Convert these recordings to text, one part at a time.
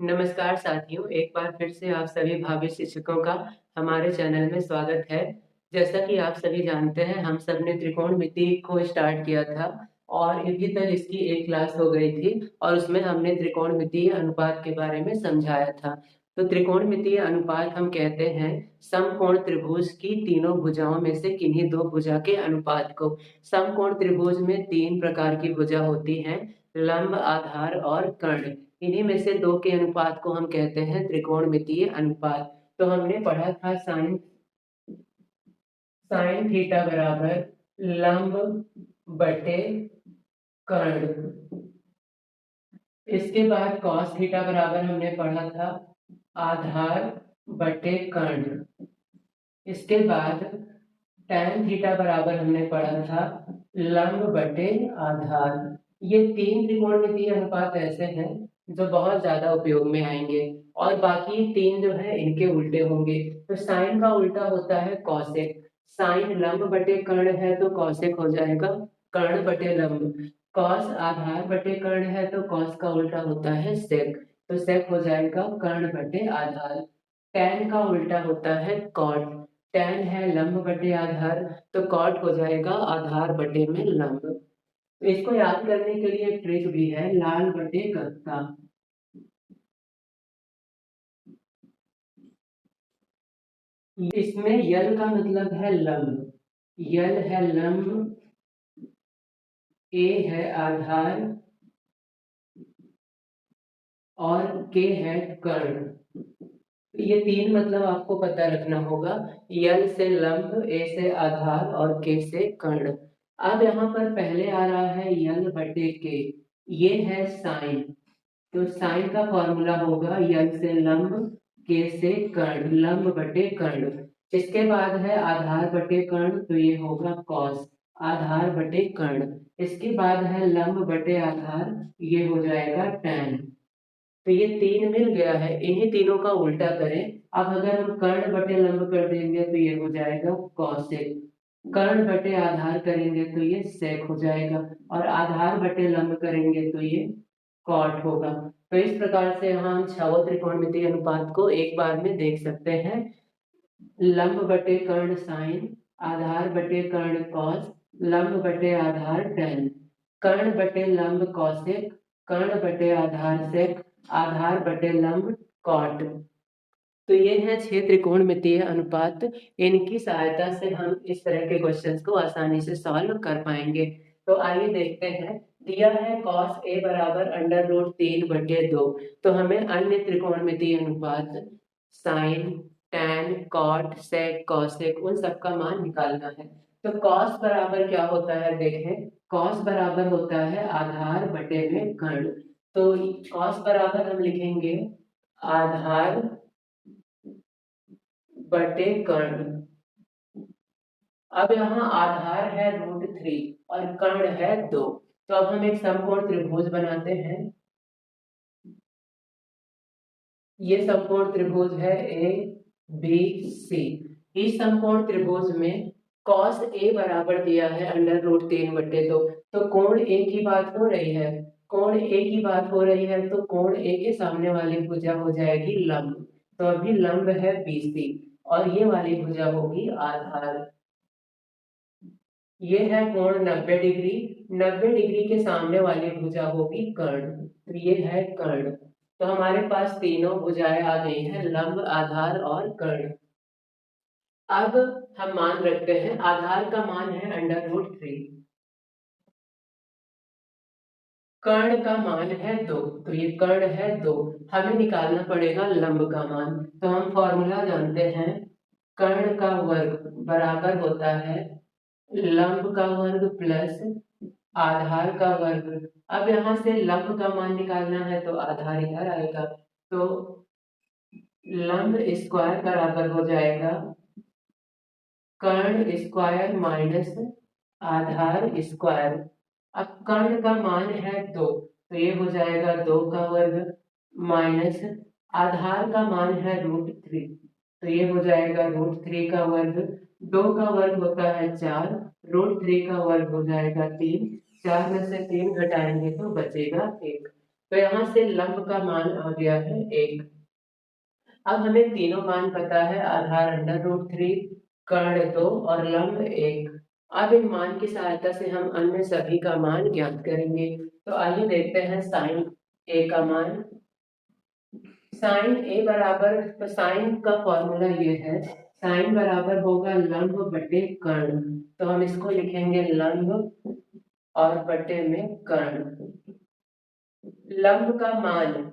नमस्कार साथियों, एक बार फिर से आप सभी भावी शिक्षकों का हमारे चैनल में स्वागत है। जैसा कि आप सभी जानते हैं, हम सब ने त्रिकोणमिति को स्टार्ट किया था और अभी तक इसकी एक क्लास हो गई थी और उसमें हमने त्रिकोणमितीय अनुपात के बारे में समझाया था। तो त्रिकोणमितीय अनुपात हम कहते हैं समकोण त्रिभुज की तीनों भुजाओं में से किन्हीं दो भुजा के अनुपात को। समकोण त्रिभुज में 3 प्रकार की भुजा होती हैं, लंब, आधार और कर्ण। इन्हीं में से दो के अनुपात को हम कहते हैं त्रिकोणमितीय अनुपात। तो हमने पढ़ा था साइन साइन थीटा बराबर लंब बटे कर्ण। इसके बाद कॉस थीटा बराबर हमने पढ़ा था आधार बटे कर्ण। इसके बाद टैन थीटा बराबर हमने पढ़ा था लंब बटे आधार। ये 3 त्रिकोणमितीय अनुपात ऐसे हैं जो बहुत ज्यादा उपयोग में आएंगे और बाकी 3 जो है इनके उल्टे होंगे। तो साइन का उल्टा होता है कॉसेक। साइन लंब बटे कर्ण है तो कॉसेक हो जाएगा कर्ण बटे लंब। कॉस आधार बटे कर्ण है तो कॉस का उल्टा होता है सेक, तो सेक हो जाएगा कर्ण बटे आधार। टैन का उल्टा होता है कॉट। टैन है लंब बटे आधार तो कॉट हो जाएगा आधार बटे में लंब। तो इसको याद करने के लिए एक ट्रिक भी है, लाल बटे कत्ता। इसमें यल का मतलब है लंब, यल है लंब, ए है आधार और के है कर्ण। ये 3 मतलब आपको पता रखना होगा, यल से लंब, ए से आधार और के से कर्ण। अब यहाँ पर पहले आ रहा है यल बटे के, ये है साइन। तो साइन का फॉर्मूला होगा यल से लंब, के से कर्ण, लंब बटे कर्ण। इसके बाद है आधार बटे कर्ण, तो ये होगा कॉस, आधार बटे कर्ण। इसके बाद है लंब बटे आधार, ये हो जाएगा टैन। तो ये 3 मिल गया है, इन्हीं तीनों का उल्टा करें। अब अगर हम कर्ण बटे लंब कर देंगे तो ये हो जाएगा कॉसेक, कर्ण बटे आधार करेंगे तो ये सेक हो जाएगा और आधार बटे लंब करेंगे तो ये कॉट होगा। तो इस प्रकार से यहाँ हम छह त्रिकोणमितीय अनुपात को एक बार में देख सकते हैं। लंब बटे कर्ण साइन, आधार बटे कर्ण कॉस, लंब बटे आधार टैन, कर्ण बटे लंब कॉसेक, कर्ण बटे आधार सेक, आधार बटे लंब कॉट। तो ये है 6 त्रिकोणमितीय अनुपात। इनकी सहायता से हम इस तरह के क्वेश्चंस को आसानी से सॉल्व कर पाएंगे। तो आइए देखते हैं। दिया है cos a बराबर अंडर रूट 3/2। तो हमें अन्य त्रिकोणमितीय अनुपात साइन, टैन, कॉट, सेक, कॉसेक उन सब का मान निकालना है। तो cos बराबर क्या होता है देखें, cos बराबर होता है आधार बटे में कर्ण। तो cos बराबर हम लिखेंगे आधार बटे कर्ण। अब यहाँ आधार है √3 और कर्ण है 2। तो अब हम एक समकोण त्रिभुज बनाते हैं। ये समकोण त्रिभुज है ए बी सी। इस समकोण त्रिभुज में cos a बराबर दिया है अंडर रूट 3/2। तो कोण a की बात हो रही है, कोण a की बात हो रही है तो कोण a के सामने वाली भुजा हो जाएगी लंब। तो अभी लंब है BC और ये वाली भुजा होगी आधार। ये है कोण 90 डिग्री, 90 डिग्री के सामने वाली भुजा होगी कर्ण। तो ये है कर्ण। तो हमारे पास तीनों भुजाएं आ गई हैं, लंब, आधार और कर्ण। अब हम मान रखते हैं आधार का मान है अंडर रूट 3, कर्ण का मान है 2। तो ये कर्ण है 2, हमें निकालना पड़ेगा लंब का मान। तो हम फॉर्मूला जानते हैं, कर्ण का वर्ग बराबर होता है लंब का वर्ग प्लस आधार का वर्ग। अब यहाँ से लंब का मान निकालना है तो आधार इधर आएगा, तो लंब स्क्वायर बराबर हो जाएगा कर्ण स्क्वायर माइनस आधार स्क्वायर। अब कर्ण का मान है 2, तो ये हो जाएगा 2 का वर्ग माइनस आधार का मान है √3, तो ये हो जाएगा √3 का वर्ग। 2 का वर्ग होता है 4, √3 का वर्ग हो जाएगा 3, 4 में से 3 घटाएंगे तो बचेगा 1। तो यहाँ से लंब का मान आ गया है 1। अब हमें तीनों मान पता है, आधार √3, कर्ण 2 और लंब 1। अब इन मान की सहायता से हम अन्य सभी का मान ज्ञात करेंगे। तो आइए देखते हैं साइन ए का मान। साइन ए बराबर, तो साइन का फॉर्मूला ये है, साइन बराबर होगा लंब बटे कर्ण। तो हम इसको लिखेंगे लंब और बटे में कर्ण। लंब का मान,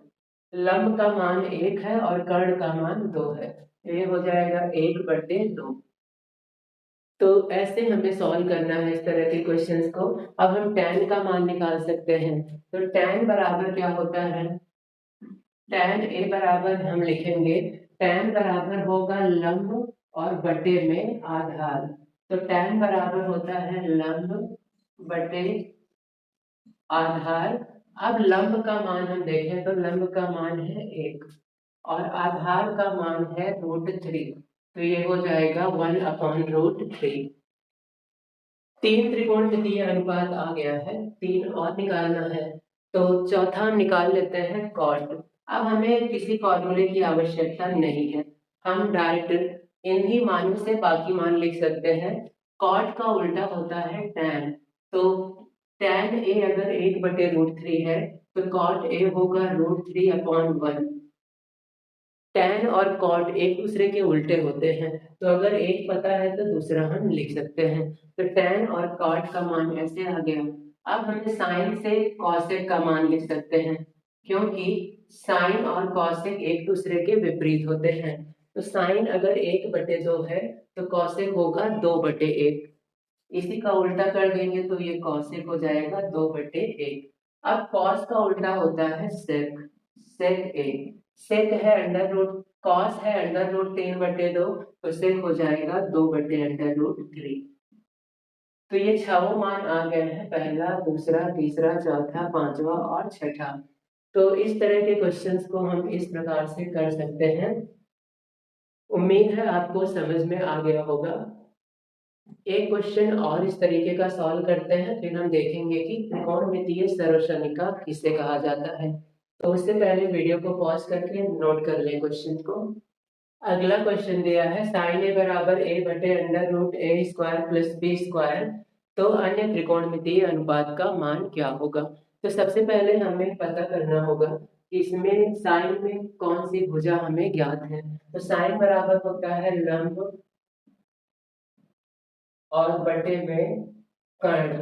लंब का मान 1 है और कर्ण का मान 2 है, ये हो जाएगा 1/2। तो ऐसे हमें सॉल्व करना है इस तरह के क्वेश्चंस को। अब हम tan का मान निकाल सकते हैं। तो tan बराबर क्या होता है, tan ए बराबर हम लिखेंगे, tan बराबर होगा लंब और बटे में आधार। तो tan बराबर होता है लंब बटे आधार। अब लंब का मान हम देखें तो लंब का मान है 1 और आधार का मान है √3। तो ये हो जाएगा 1/√3। तीन त्रिकोणमितीय अनुपात आ गया है, 3 और निकालना है। तो चौथा हम निकाल लेते हैं कॉट। अब हमें किसी फॉर्मूले की आवश्यकता नहीं है, हम डायरेक्ट इन्हीं मानों से बाकी मान लिख सकते हैं। कॉट का उल्टा होता है टैन। तो टैन ए अगर 1/√3 है तो कॉट ए होगा √3/1। टैन और कॉट एक दूसरे के उल्टे होते हैं, तो अगर एक पता है तो दूसरा हम लिख सकते हैं। तो टैन और कॉट का मान ऐसे आ गया। अब हमें साइन से कॉसेक का मान लिख सकते हैं, क्योंकि साइन और कॉसेक एक दूसरे के विपरीत होते हैं। तो साइन अगर 1/2 है तो कॉसेक होगा 2/1। इसी का उल्टा कर देंगे तो ये कॉसेक हो जाएगा 2/1। अब कॉस का उल्टा होता है सेक, सेक ए। सेक है अंडर रूट, कॉस है √3/2, तो सेक हो जाएगा 2/√3। तो ये छह मान आ गए हैं, पहला, दूसरा, तीसरा, चौथा, पांचवा और छठा। तो इस तरह के क्वेश्चंस को हम इस प्रकार से कर सकते हैं। उम्मीद है आपको समझ में आ गया होगा। एक क्वेश्चन और इस तरीके का सॉल्व करते हैं, फिर हम देखेंगे कि त्रिकोणमितीय सर्वसंख्या किसे कहा जाता है। तो उससे पहले वीडियो को पॉज करके नोट कर लें क्वेश्चन को। अगला क्वेश्चन दिया है साइन ए बराबर a/√a² + b²। तो अन्य त्रिकोणमितीय अनुपात का मान क्या होगा। तो सबसे पहले हमें पता करना होगा कि इसमें साइन में कौन सी भुजा हमें ज्ञात है। तो साइन बराबर होता है लंब और बटे में कर्ण।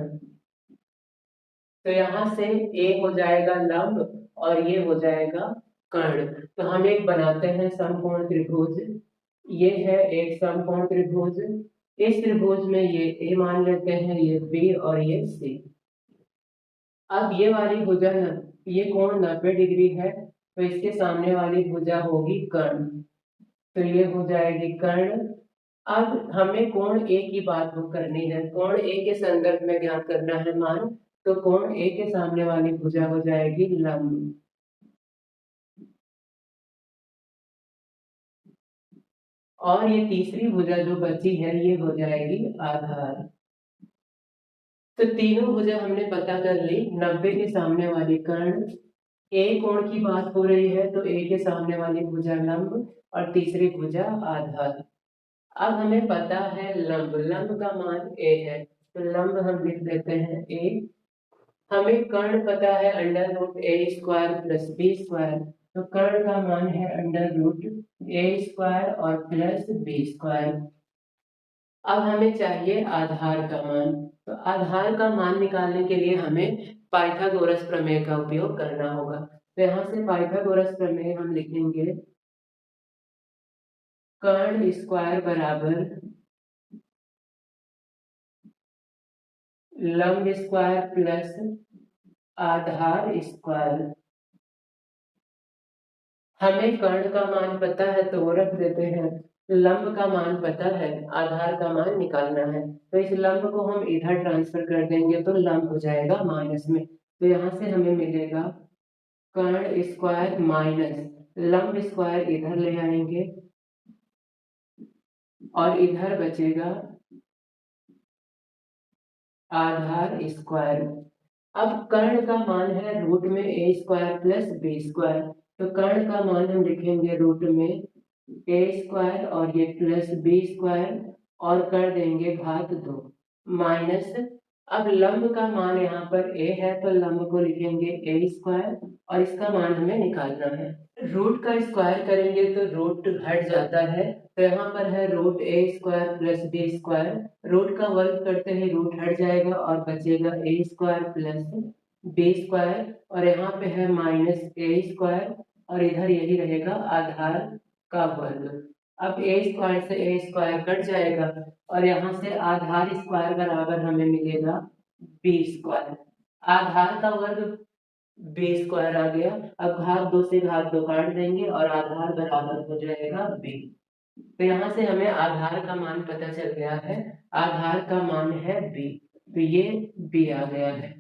तो यहाँ से ए हो जाएगा लंब और ये हो जाएगा कर्ण। तो हम एक बनाते हैं समकोण त्रिभुज। ये है एक समकोण त्रिभुज। इस त्रिभुज में ये ए मान लेते हैं, ये बी और ये सी। अब ये वाली भुजा ना, ये कोण 90 डिग्री है, तो इसके सामने वाली भुजा होगी कर्ण। तो ये हो जाएगी कर्ण। अब हमें कोण ए की बात करनी है, कोण ए के संदर्भ में ज्ञात करना है मान। तो कोण ए के सामने वाली भुजा हो जाएगी लंब। और ये तीसरी भुजा जो बची है ये हो जाएगी आधार। तो तीनों भुजा हमने पता कर ली। 90 के सामने वाली कर्ण, ए कोण की बात हो रही है तो ए के सामने वाली भुजा लंब और तीसरी भुजा आधार। अब हमें पता है लंब, लंब का मान ए है, तो लंब हम लिख देते हैं ए। हमें कर्ण पता है √a² + b²। तो कर्ण का मान है √a² और +b²। अब हमें चाहिए आधार का मान। तो आधार का मान निकालने के लिए हमें पाइथागोरस प्रमेय का उपयोग करना होगा। तो यहाँ से पाइथागोरस प्रमेय हम लिखेंगे, कर्ण स्क्वायर बराबर लंब स्क्वायर प्लस आधार स्क्वायर। हमें कर्ण का मान पता है तो वो रख देते हैं, लंब का मान पता है, आधार का मान निकालना है। तो इस लंब को हम इधर ट्रांसफर कर देंगे तो लंब हो जाएगा माइनस में। तो यहाँ से हमें मिलेगा कर्ण स्क्वायर माइनस लंब स्क्वायर, इधर ले आएंगे और इधर बचेगा आधार स्क्वायर। अब कर्ण का मान है रूट में ए स्क्वायर प्लस बी स्क्वायर, तो कर्ण का मान हम लिखेंगे रूट में ए स्क्वायर और ये प्लस बी स्क्वायर और कर देंगे घात 2 माइनस। अब लंब का मान यहाँ पर a है तो लंब को लिखेंगे ए स्क्वायर और इसका मान हमें निकालना है। रूट का स्क्वायर करेंगे तो रूट हट जाता है, तो यहाँ पर है root A square plus B square. Root का वर्ग करते ही रूट हट जाएगा और बचेगा A square plus B square और यहाँ पे है माइनस ए स्क्वायर और इधर यही रहेगा आधार का वर्ग। अब ए स्क्वायर से ए स्क्वायर कट जाएगा और यहाँ से आधार स्क्वायर बराबर हमें मिलेगा बी स्क्वायर। आधार का वर्ग बी स्क्वायर आ गया। अब घात 2 से घात 2 काट देंगे और आधार बराबर हो जाएगा बी। तो यहाँ से हमें आधार का मान पता चल गया है, आधार का मान है बी, तो ये बी आ गया है।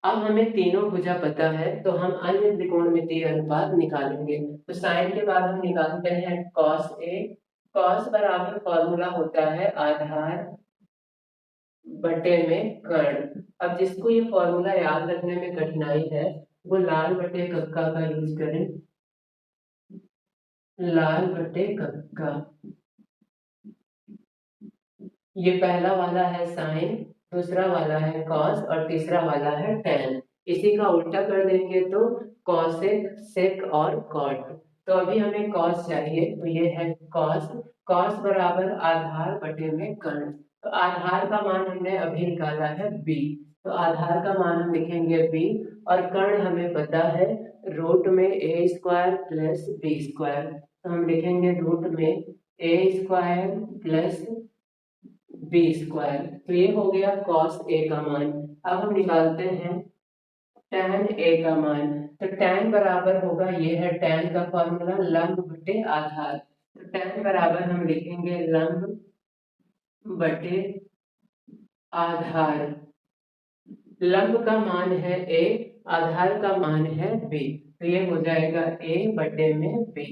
अब हमें तीनों भुजा पता है तो हम अन्य त्रिकोणमितीय अनुपात निकालेंगे। तो साइन के बाद हम निकालते हैं cos a। cos बराबर फॉर्मूला होता है आधार बटे में कर्ण। अब जिसको ये फॉर्मूला याद रखने में कठिनाई है वो लाल बटे कक्का का यूज करें। लाल बटे कक्का, ये पहला वाला है साइन, दूसरा वाला है कॉस और तीसरा वाला है टेन। इसी का उल्टा कर देंगे तो कॉसेक, सेक और कॉट। तो अभी हमें कॉस चाहिए तो ये है कॉस। कॉस बराबर आधार बटे में कर्ण, तो आधार का मान हमने अभी निकाला है बी, तो आधार का मान हम लिखेंगे बी और कर्ण हमें पता है रूट में ए स्क्वायर प्लस बी स्क्वायर, तो हम लिखेंगे रूट में ए स्क्वायर प्लस बी स्क्वायर। तो ये हो गया cos a का मान। अब हम निकालते हैं tan a का मान, तो tan बराबर होगा, ये है tan का फॉर्मूला लंब बटे आधार, तो tan बराबर हम लिखेंगे लंब बटे आधार। लंब का मान है a, आधार का मान है b, तो ये हो जाएगा a बटे में b।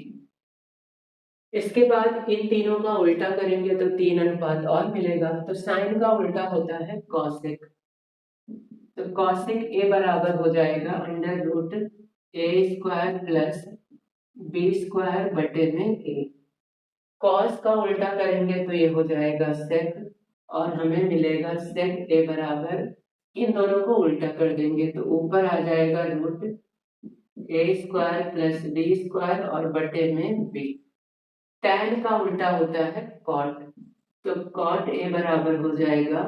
इसके बाद इन तीनों का उल्टा करेंगे तो 3 अनुपात और मिलेगा, तो साइन का उल्टा होता है कॉसेक, तो कॉसेक ए बराबर हो जाएगा under root A square plus B square बटे में ए। कॉस का उल्टा करेंगे तो ये हो जाएगा सेक और हमें मिलेगा सेक ए बराबर, इन दोनों को उल्टा कर देंगे तो ऊपर आ जाएगा root A square plus B square और बटे में बी। tan का उल्टा होता है cot, तो cot a बराबर हो जाएगा,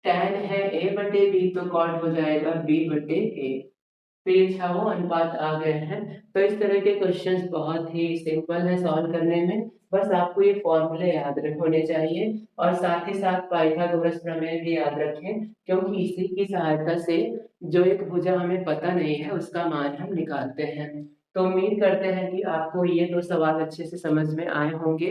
tan है a बटे b तो cot हो जाएगा b बटे a। तो ये छहों अनुपात आ गए हैं। तो इस तरह के क्वेश्चंस बहुत ही सिंपल है सॉल्व करने में, बस आपको ये फॉर्मूले याद होने चाहिए और साथ ही साथ पाइथागोरस प्रमेय भी याद रखें, क्योंकि इसी की सहायता से जो एक भुजा हमें पता नहीं है उसका मान हम निकालते हैं। तो उम्मीद करते हैं कि आपको ये 2 सवाल अच्छे से समझ में आए होंगे।